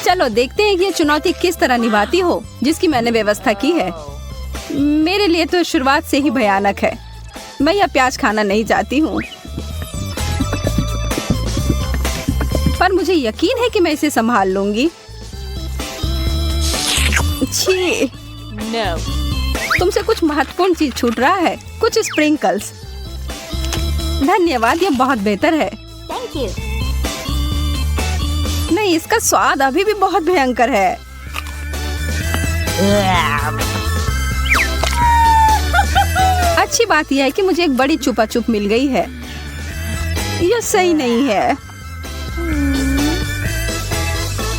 चलो देखते हैं कि ये चुनौती किस तरह निभाती हो जिसकी मैंने व्यवस्था की है। मेरे लिए तो शुरुआत से ही भयानक है। मैं यह प्याज खाना नहीं चाहती हूँ, पर मुझे यकीन है कि मैं इसे संभाल लूंगी। छी, तुमसे कुछ महत्वपूर्ण चीज छूट रहा है, कुछ स्प्रिंकल्स। धन्यवाद, यह बहुत बेहतर है। Thank you. नहीं, इसका स्वाद अभी भी बहुत भयंकर है। अच्छी बात यह है कि मुझे एक बड़ी चुपा चुप मिल गई है। यह सही नहीं है।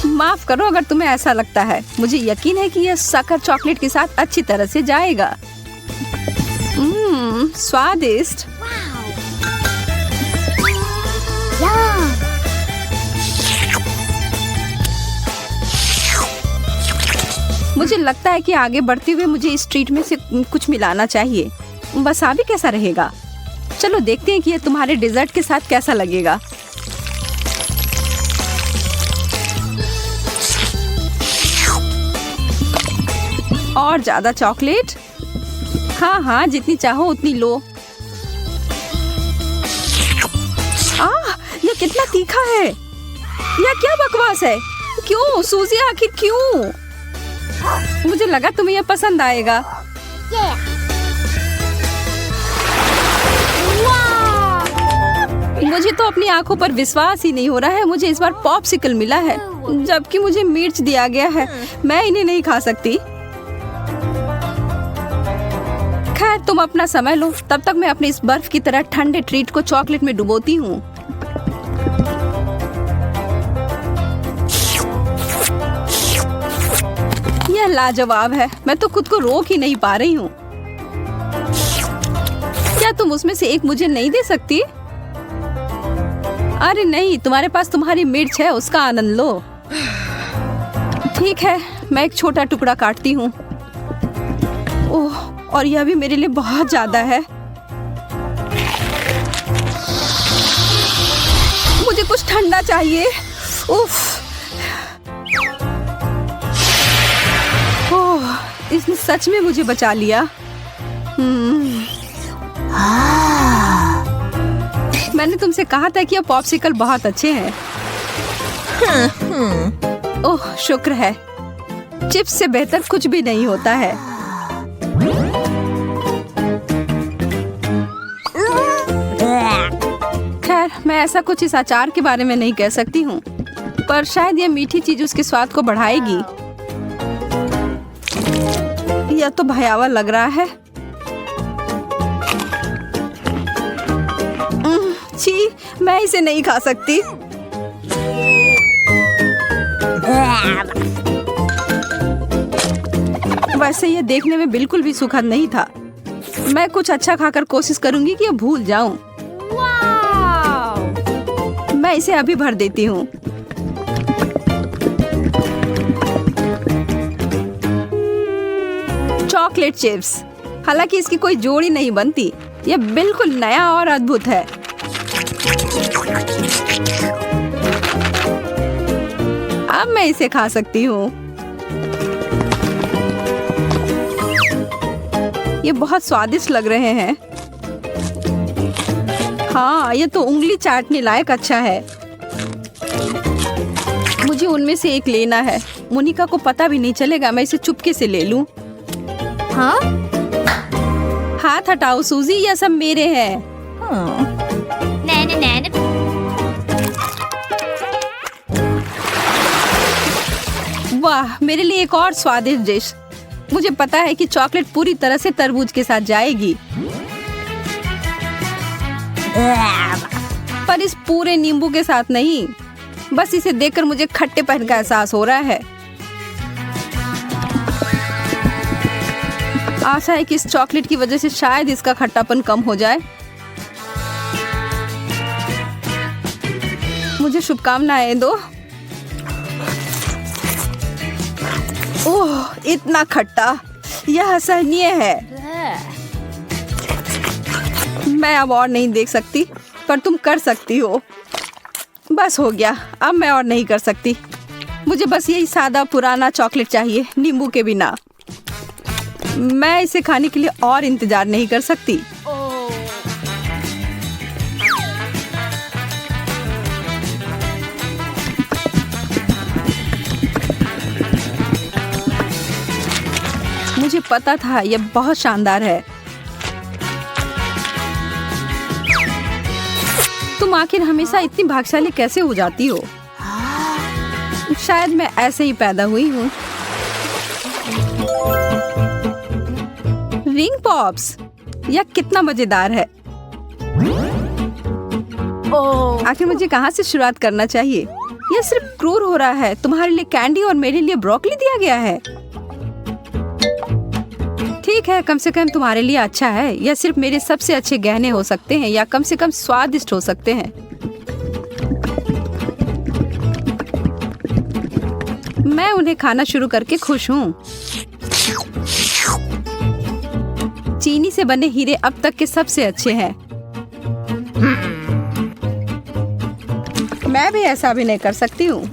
माफ करो अगर तुम्हें ऐसा लगता है। मुझे यकीन है कि यह शक्कर चॉकलेट के साथ अच्छी तरह से जाएगा। स्वादिष्ट। Yum. मुझे लगता है कि आगे बढ़ते हुए मुझे इस ट्रीट में से कुछ मिलाना चाहिए। वसाबी कैसा रहेगा? चलो देखते हैं कि यह तुम्हारे डेजर्ट के साथ कैसा लगेगा। और ज्यादा चॉकलेट? हाँ हाँ, जितनी चाहो उतनी लो। यह कितना तीखा है। यह क्या बकवास है? क्यों सूजी, आखिर क्यों? मुझे लगा तुम्हें यह पसंद आएगा। Yeah. Wow. मुझे तो अपनी आंखों पर विश्वास ही नहीं हो रहा है। मुझे इस बार पॉप्सिकल मिला है, जबकि मुझे मिर्च दिया गया है। मैं इन्हें नहीं खा सकती। खैर, तुम अपना समय लो, तब तक मैं अपने इस बर्फ की तरह ठंडे ट्रीट को चॉकलेट में डुबोती हूँ। यह लाजवाब है। मैं तो खुद को रोक ही नहीं पा रही हूँ। क्या तुम उसमें से एक मुझे नहीं दे सकती? अरे नहीं, तुम्हारे पास तुम्हारी मिर्च है, उसका आनंद लो। ठीक है, मैं एक छोटा टुकड़ा काटती हूँ। ओह, और यह भी मेरे लिए बहुत ज्यादा है। मुझे कुछ ठंडा चाहिए। उफ। ओह, इसने सच में मुझे बचा लिया। मैंने तुमसे कहा था कि ये पॉप्सिकल बहुत अच्छे हैं। ओह, शुक्र है। चिप्स से बेहतर कुछ भी नहीं होता है। खैर, मैं ऐसा कुछ इस अचार के बारे में नहीं कह सकती हूँ, पर शायद यह मीठी चीज उसके स्वाद को बढ़ाएगी। यह तो भयावह लग रहा है। छी, मैं इसे नहीं खा सकती। वैसे यह देखने में बिल्कुल भी सुखद नहीं था। मैं कुछ अच्छा खाकर कोशिश करूंगी कि यह भूल जाऊं। मैं इसे अभी भर देती हूँ। Chocolate chips. हालांकि इसकी कोई जोड़ी नहीं बनती। यह बिल्कुल नया और अद्भुत है। अब मैं इसे खा सकती हूँ। ये बहुत स्वादिष्ट लग रहे हैं। हाँ, ये तो उंगली चाटने लायक अच्छा है। मुझे उनमें से एक लेना है। मोनिका को पता भी नहीं चलेगा। मैं इसे चुपके से ले लूं। हाँ? हाथ हटाओ सूजी, यह सब मेरे हैं। Nana. वाह, मेरे लिए एक और स्वादिष्ट डिश। मुझे पता है कि चॉकलेट पूरी तरह से तरबूज के साथ जाएगी, पर इस पूरे नींबू के साथ नहीं। बस इसे देखकर मुझे खट्टेपन का एहसास हो रहा है। आशा है कि इस चॉकलेट की वजह से शायद इसका खट्टापन कम हो जाए। मुझे शुभकामनाएं दो। ओह, इतना खट्टा, यह असहनीय है। मैं अब और नहीं देख सकती, पर तुम कर सकती हो। बस हो गया, अब मैं और नहीं कर सकती। मुझे बस यही सादा पुराना चॉकलेट चाहिए, नींबू के बिना। मैं इसे खाने के लिए और इंतजार नहीं कर सकती। मुझे पता था यह बहुत शानदार है। तुम आखिर हमेशा इतनी भाग्यशाली कैसे हो जाती हो? शायद मैं ऐसे ही पैदा हुई हूँ। रिंग पॉप्स, यह कितना मजेदार है। आखिर मुझे कहाँ से शुरुआत करना चाहिए? यह सिर्फ क्रूर हो रहा है। तुम्हारे लिए कैंडी और मेरे लिए ब्रोकली दिया गया है। ठीक है, कम से कम तुम्हारे लिए अच्छा है। यह सिर्फ मेरे सबसे अच्छे गहने हो सकते हैं, या कम से कम स्वादिष्ट हो सकते हैं। मैं उन्हें खाना शुरू करके खुश हूँ। चीनी से बने हीरे अब तक के सबसे अच्छे हैं। मैं भी ऐसा भी नहीं कर सकती हूँ।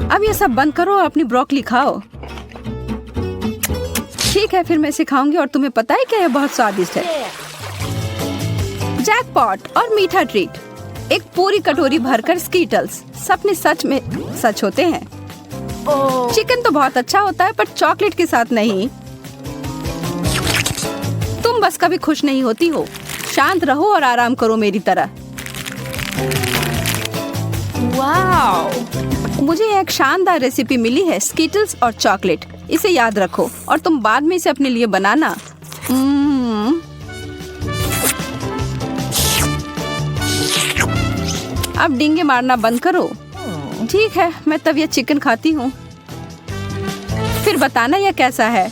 अब ये सब बंद करो और अपनी ब्रोकली खाओ। ठीक है, फिर मैं इसे खाऊंगी और तुम्हें पता है क्या, यह बहुत स्वादिष्ट है। जैकपॉट और मीठा ट्रीट। एक पूरी कटोरी भरकर स्कीटल्स। सपने सच में सच होते हैं। चिकन तो बहुत अच्छा होता है, पर चॉकलेट के साथ नहीं। तुम बस कभी खुश नहीं होती हो। शांत रहो और आराम करो मेरी तरह। वाओ! मुझे एक शानदार रेसिपी मिली है, स्कीटल्स और चॉकलेट। इसे याद रखो और तुम बाद में इसे अपने लिए बनाना। अब डींगे मारना बंद करो। ठीक है, मैं तब यह चिकन खाती हूँ। फिर बताना यह कैसा है।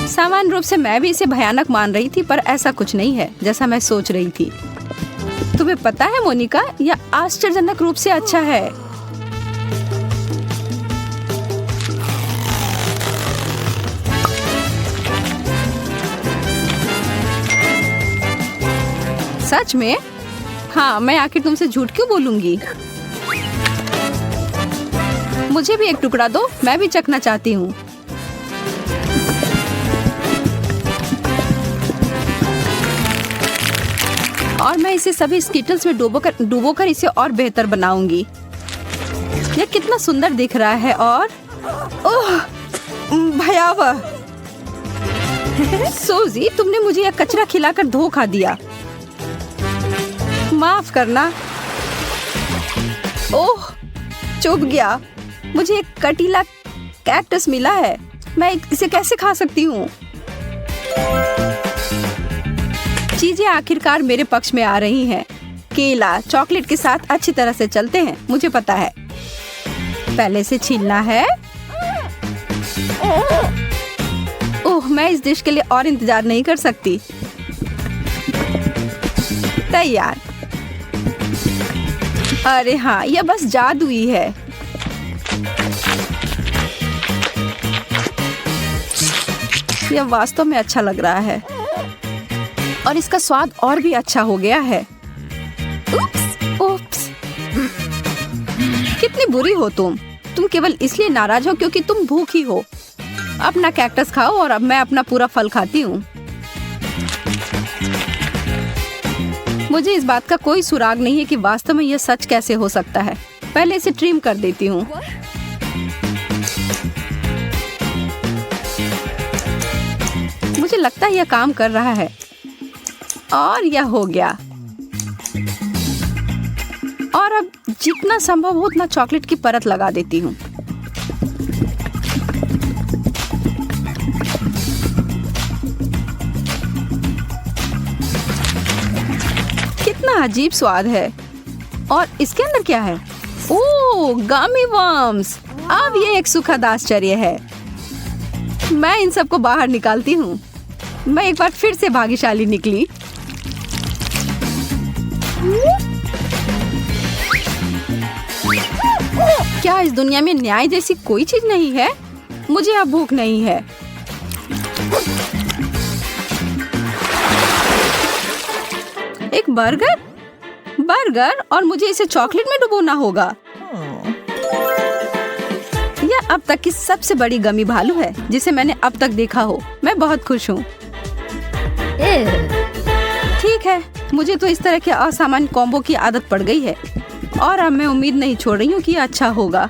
सामान्य रूप से मैं भी इसे भयानक मान रही थी, पर ऐसा कुछ नहीं है जैसा मैं सोच रही थी। तुम्हें पता है मोनिका, यह आश्चर्यजनक रूप से अच्छा है। सच में? हाँ, मैं आखिर तुमसे झूठ क्यों बोलूंगी। मुझे भी एक टुकड़ा दो, मैं भी चखना चाहती हूँ। और मैं इसे सभी स्कीटल्स में डुबोकर इसे और बेहतर बनाऊंगी। यह कितना सुंदर दिख रहा है और ओह, भयावह। सोजी, तुमने मुझे यह कचरा खिलाकर धोखा दिया। माफ करना। ओह, चुभ गया। मुझे एक कटीला कैक्टस मिला है। मैं इसे कैसे खा सकती हूँ? चीजें आखिरकार मेरे पक्ष में आ रही हैं। केला चॉकलेट के साथ अच्छी तरह से चलते हैं, मुझे पता है। पहले से छीलना है। ओह, मैं इस डिश के लिए और इंतजार नहीं कर सकती। तैयार। अरे हाँ, यह बस जादुई है। यह वास्तव में अच्छा लग रहा है और इसका स्वाद और भी अच्छा हो गया है। उप्स। कितनी बुरी हो तुम केवल इसलिए नाराज हो क्योंकि तुम भूखी हो। अपना कैक्टस खाओ और अब मैं अपना पूरा फल खाती हूँ। मुझे इस बात का कोई सुराग नहीं है कि वास्तव में यह सच कैसे हो सकता है। पहले इसे ट्रिम कर देती हूँ। मुझे लगता है यह काम कर रहा है और यह हो गया। और अब जितना संभव हो उतना चॉकलेट की परत लगा देती हूँ। कितना अजीब स्वाद है। और इसके अंदर क्या है? ओह, गमी वर्म्स। अब ये एक सुखद आश्चर्य है। मैं इन सबको बाहर निकालती हूँ। मैं एक बार फिर से भाग्यशाली निकली। क्या इस दुनिया में न्याय जैसी कोई चीज नहीं है? मुझे अब भूख नहीं है। एक बर्गर? बर्गर और मुझे इसे चॉकलेट में डुबोना होगा। यह अब तक की सबसे बड़ी गमी भालू है जिसे मैंने अब तक देखा हो। मैं बहुत खुश हूँ। ठीक है, मुझे तो इस तरह के असामान्य कॉम्बो की आदत पड़ गई है और अब मैं उम्मीद नहीं छोड़ रही हूँ कि यह अच्छा होगा।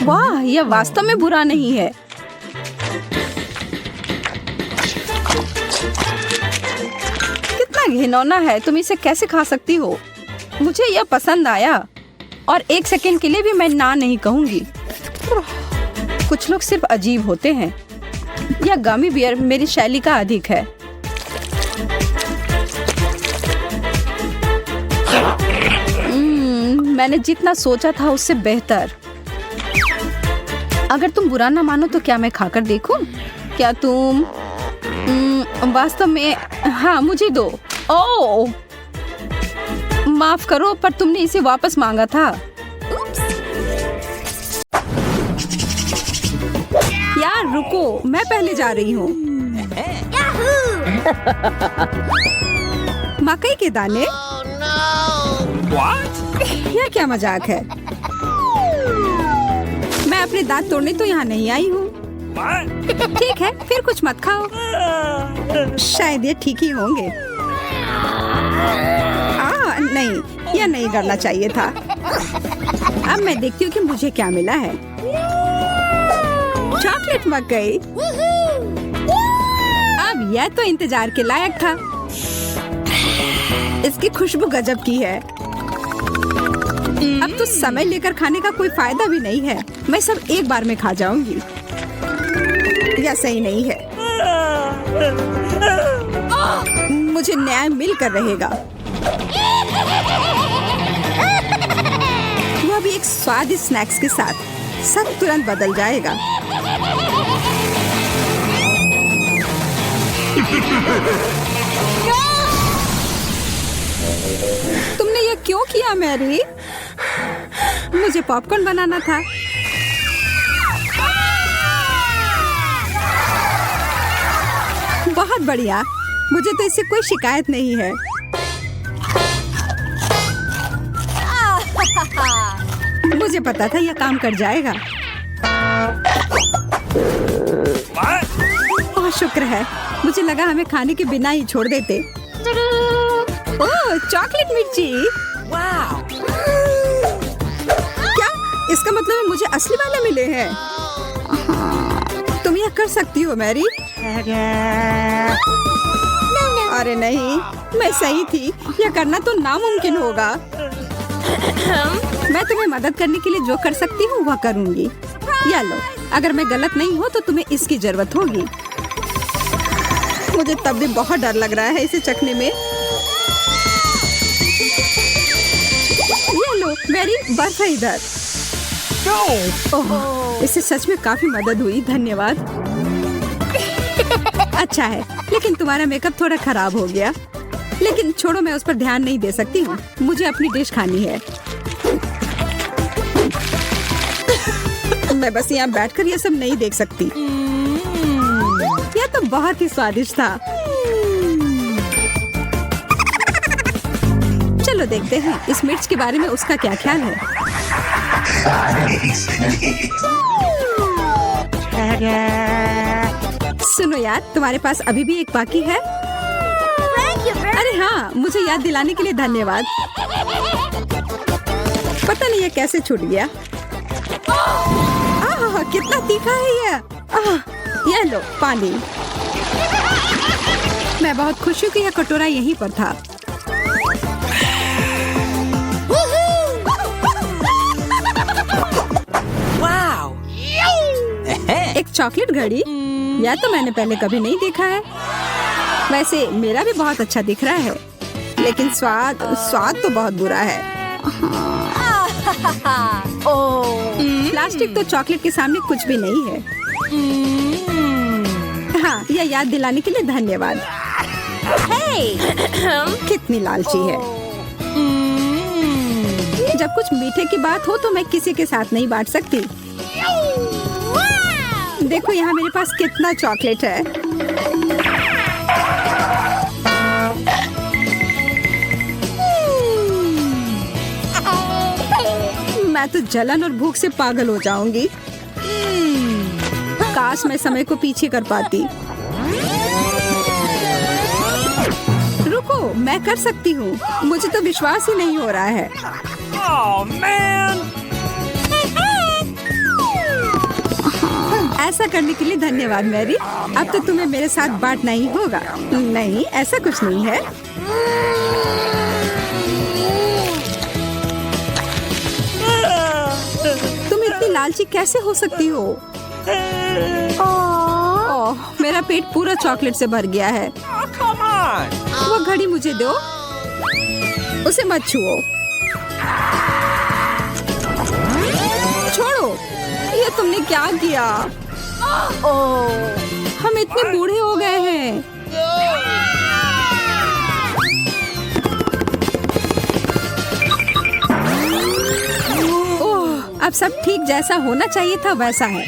वाह, यह वास्तव में बुरा नहीं है। कितना घिनौना है, तुम इसे कैसे खा सकती हो? मुझे यह पसंद आया और एक सेकंड के लिए भी मैं ना नहीं कहूंगी। कुछ लोग सिर्फ अजीब होते हैं। यह गमी बियर मेरी शैली का अधिक है। मैंने जितना सोचा था उससे बेहतर। अगर तुम बुरा ना मानो तो क्या मैं खाकर देखूं? क्या तुम वास्तव में? हाँ, मुझे दो। ओह, माफ करो, पर तुमने इसे वापस मांगा था। यार रुको, मैं पहले जा रही हूँ। मकई के दाने? यह क्या मजाक है? मैं अपने दांत तोड़ने तो यहाँ नहीं आई हूँ। ठीक है, फिर कुछ मत खाओ। शायद ये ठीक ही होंगे। नहीं, यह नहीं करना चाहिए था। अब मैं देखती हूँ कि मुझे क्या मिला है। चॉकलेट मकई। अब यह तो इंतजार के लायक था। इसकी खुशबू गजब की है। अब तो समय लेकर खाने का कोई फायदा भी नहीं है। मैं सब एक बार में खा जाऊंगी। यह सही नहीं है। मुझे न्याय मिलकर रहेगा। वह भी एक स्वादिष्ट स्नैक्स के साथ। सब तुरंत बदल जाएगा। तुमने ये क्यों किया मैरी? मुझे पॉपकॉर्न बनाना था। बहुत बढ़िया, मुझे तो इससे कोई शिकायत नहीं है। मुझे पता था यह काम कर जाएगा। ओह, शुक्र है। मुझे लगा हमें खाने के बिना ही छोड़ देते। ओह, चॉकलेट मिर्ची। क्या इसका मतलब है मुझे असली वाले मिले हैं? तुम यह कर सकती हो मैरी। अरे नहीं, मैं सही थी। यह करना तो नामुमकिन होगा। मैं तुम्हें मदद करने के लिए जो कर सकती हूँ वह करूँगी। या लो, अगर मैं गलत नहीं हूँ तो तुम्हें इसकी जरूरत होगी। मुझे तब भी बहुत डर लग रहा है इसे चखने में। ये लो, मेरी बर्फ है इधर। ओह, इससे सच में काफी मदद हुई, धन्यवाद। अच्छा है, लेकिन तुम्हारा मेकअप थोड़ा खराब हो गया। लेकिन छोड़ो, मैं उस पर ध्यान नहीं दे सकती हूँ। मुझे अपनी डिश खानी है। मैं बस यहाँ बैठकर ये सब नहीं देख सकती। यह तो बहुत ही स्वादिष्ट था। चलो देखते हैं इस मिर्च के बारे में उसका क्या ख्याल है। सुनो यार, तुम्हारे पास अभी भी एक बाकी है? अरे हाँ, मुझे याद दिलाने के लिए धन्यवाद। पता नहीं ये कैसे छूट गया। कितना तीखा है ये लो पानी। मैं बहुत खुश हूँ कि यह कटोरा यहीं पर था। एक चॉकलेट घड़ी? या तो मैंने पहले कभी नहीं देखा है। वैसे मेरा भी बहुत अच्छा दिख रहा है, लेकिन स्वाद तो बहुत बुरा है। प्लास्टिक तो चॉकलेट के सामने कुछ भी नहीं है। हाँ, यह याद दिलाने के लिए धन्यवाद। कितनी लालची है। जब कुछ मीठे की बात हो तो मैं किसी के साथ नहीं बांट सकती। देखो यहाँ मेरे पास कितना चॉकलेट है। मैं तो जलन और भूख से पागल हो जाऊंगी। काश मैं समय को पीछे कर पाती। रुको, मैं कर सकती हूँ। मुझे तो विश्वास ही नहीं हो रहा है। Oh man! ऐसा करने के लिए धन्यवाद मैरी। अब तो तुम्हें मेरे साथ बांटना ही होगा। नहीं, ऐसा कुछ नहीं है। तुम इतनी लालची कैसे हो सकती हो? ओह, मेरा पेट पूरा चॉकलेट से भर गया है। Oh, come on! वो घड़ी मुझे दो। उसे मत छुओ। छोड़ो, ये तुमने क्या किया? हम इतने बूढ़े हो गए हैं। ओह, अब सब ठीक जैसा होना चाहिए था वैसा है।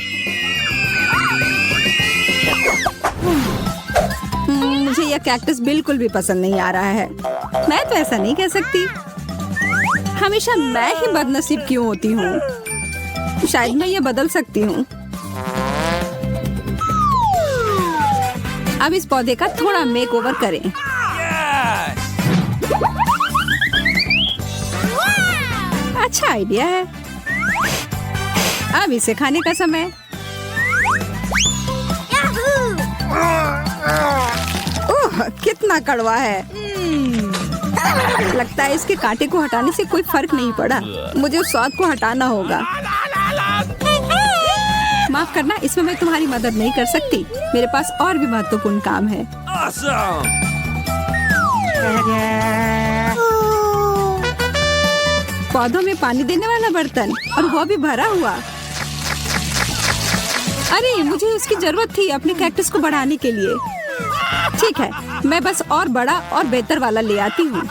मुझे यह कैक्टस बिल्कुल भी पसंद नहीं आ रहा है। मैं तो ऐसा नहीं कह सकती। हमेशा मैं ही बदनसीब क्यों होती हूँ? शायद मैं ये बदल सकती हूँ। अब इस पौधे का थोड़ा मेकओवर करें। Yes! अच्छा आइडिया है। अब इसे खाने का समय। ओह, कितना कड़वा है। लगता है इसके कांटे को हटाने से कोई फर्क नहीं पड़ा। मुझे उस स्वाद को हटाना होगा। माफ करना, इसमें मैं तुम्हारी मदद नहीं कर सकती। मेरे पास और भी महत्वपूर्ण काम है। Awesome! पौधों में पानी देने वाला बर्तन, और वो भी भरा हुआ। अरे, मुझे इसकी जरूरत थी अपने कैक्टस को बढ़ाने के लिए। ठीक है, मैं बस और बड़ा और बेहतर वाला ले आती हूँ।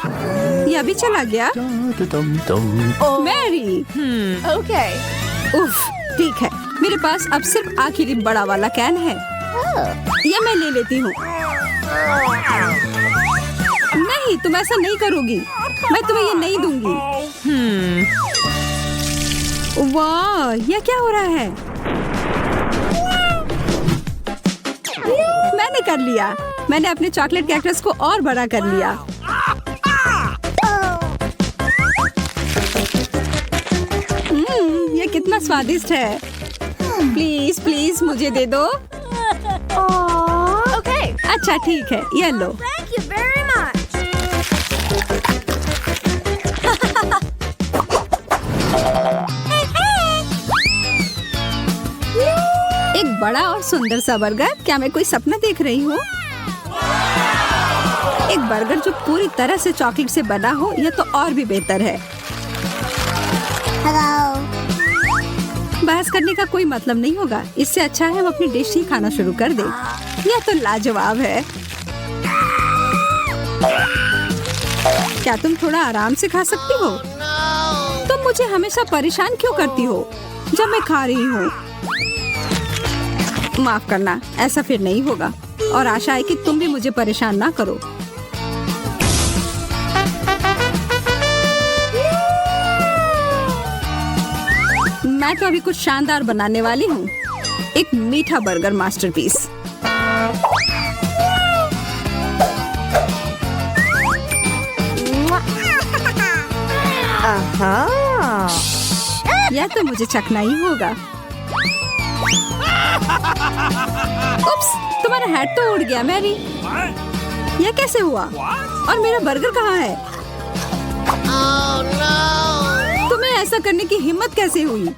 ये अभी चला गया। Mary, Okay. उफ, ठीक है। मेरे पास अब सिर्फ आखिरी बड़ा वाला कैन है। ये मैं ले लेती हूँ। नहीं, तुम ऐसा नहीं करोगी। मैं तुम्हें ये नहीं दूंगी। वाह, ये क्या हो रहा है? मैंने कर लिया। मैंने अपने चॉकलेट कैक्टस को और बड़ा कर लिया। ये कितना स्वादिष्ट है। प्लीज प्लीज मुझे दे दो। Okay. अच्छा ठीक है, ये लो। Thank you very much. एक बड़ा और सुंदर सा बर्गर। क्या मैं कोई सपना देख रही हूँ? एक बर्गर जो पूरी तरह से चॉकलेट से बना हो, यह तो और भी बेहतर है। Hello. बहस करने का कोई मतलब नहीं होगा। इससे अच्छा है हम अपनी डिश ही खाना शुरू कर दें। यह तो लाजवाब है। क्या तुम थोड़ा आराम से खा सकती हो? तुम मुझे हमेशा परेशान क्यों करती हो जब मैं खा रही हूँ? माफ करना, ऐसा फिर नहीं होगा। और आशा है कि तुम भी मुझे परेशान ना करो। मैं तो अभी कुछ शानदार बनाने वाली हूँ। एक मीठा बर्गर मास्टरपीस। यह तो मुझे चखना ही होगा। उप्स, तुम्हारा हैट तो उड़ गया मैरी। What? यह कैसे हुआ? What? और मेरा बर्गर कहाँ है? तुम्हें ऐसा करने की हिम्मत कैसे हुई?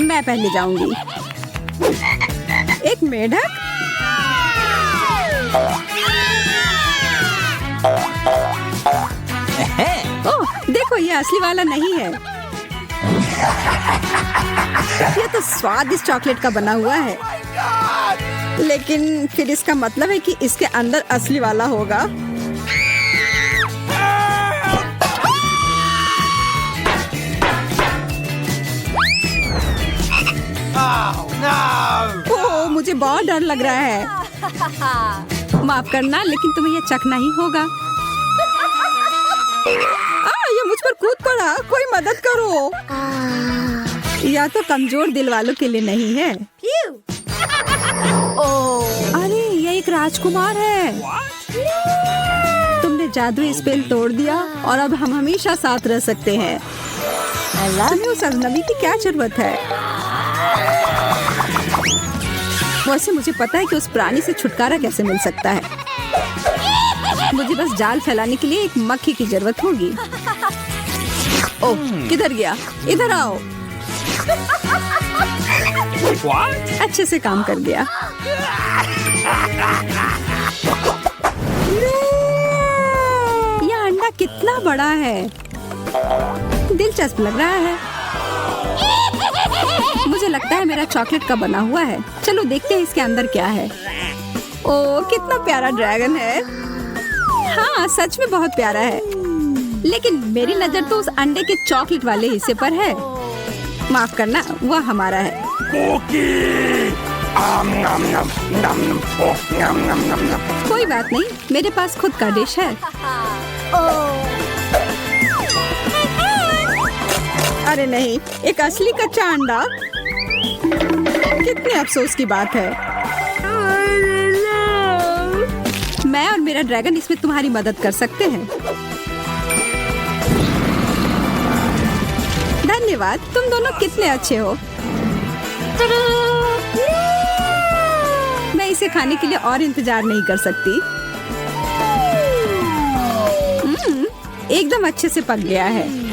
मैं पहले जाऊंगी। एक मेढक? ओह, देखो ये असली वाला नहीं है। ये तो स्वादिष्ट चॉकलेट का बना हुआ है। लेकिन फिर इसका मतलब है कि इसके अंदर असली वाला होगा। मुझे बहुत डर लग रहा है। माफ करना, लेकिन तुम्हें ये चखना ही होगा। ये मुझ पर कूद पड़ा, कोई मदद करो। या तो कमजोर दिल वालों के लिए नहीं है। अरे ये एक राजकुमार है। तुमने जादुई स्पेल तोड़ दिया और अब हम हमेशा साथ रह सकते हैं। तुम्हें उस अजनबी की क्या जरूरत है? वैसे मुझे पता है कि उस प्राणी से छुटकारा कैसे मिल सकता है। मुझे बस जाल फैलाने के लिए एक मक्खी की जरूरत होगी। ओह, किधर गया? इधर आओ। What? अच्छे से काम कर गया। यह अंडा कितना बड़ा है, दिलचस्प लग रहा है। मुझे लगता है मेरा चॉकलेट का बना हुआ है। चलो देखते हैं इसके अंदर क्या है। ओह, कितना प्यारा ड्रैगन है। हाँ, सच में बहुत प्यारा है। लेकिन मेरी नजर तो उस अंडे के चॉकलेट वाले हिस्से पर है। माफ करना, वह हमारा है। Cookie! Nom nom nom nom. Oh, nom nom nom nom. कोई बात नहीं, मेरे पास खुद का डिश है। अरे नहीं, एक असली कच्चा अंडा। कितने अफसोस की बात है। मैं और मेरा ड्रैगन इसमें तुम्हारी मदद कर सकते हैं। धन्यवाद, तुम दोनों कितने अच्छे हो। मैं इसे खाने के लिए और इंतजार नहीं कर सकती। एकदम अच्छे से पक गया है।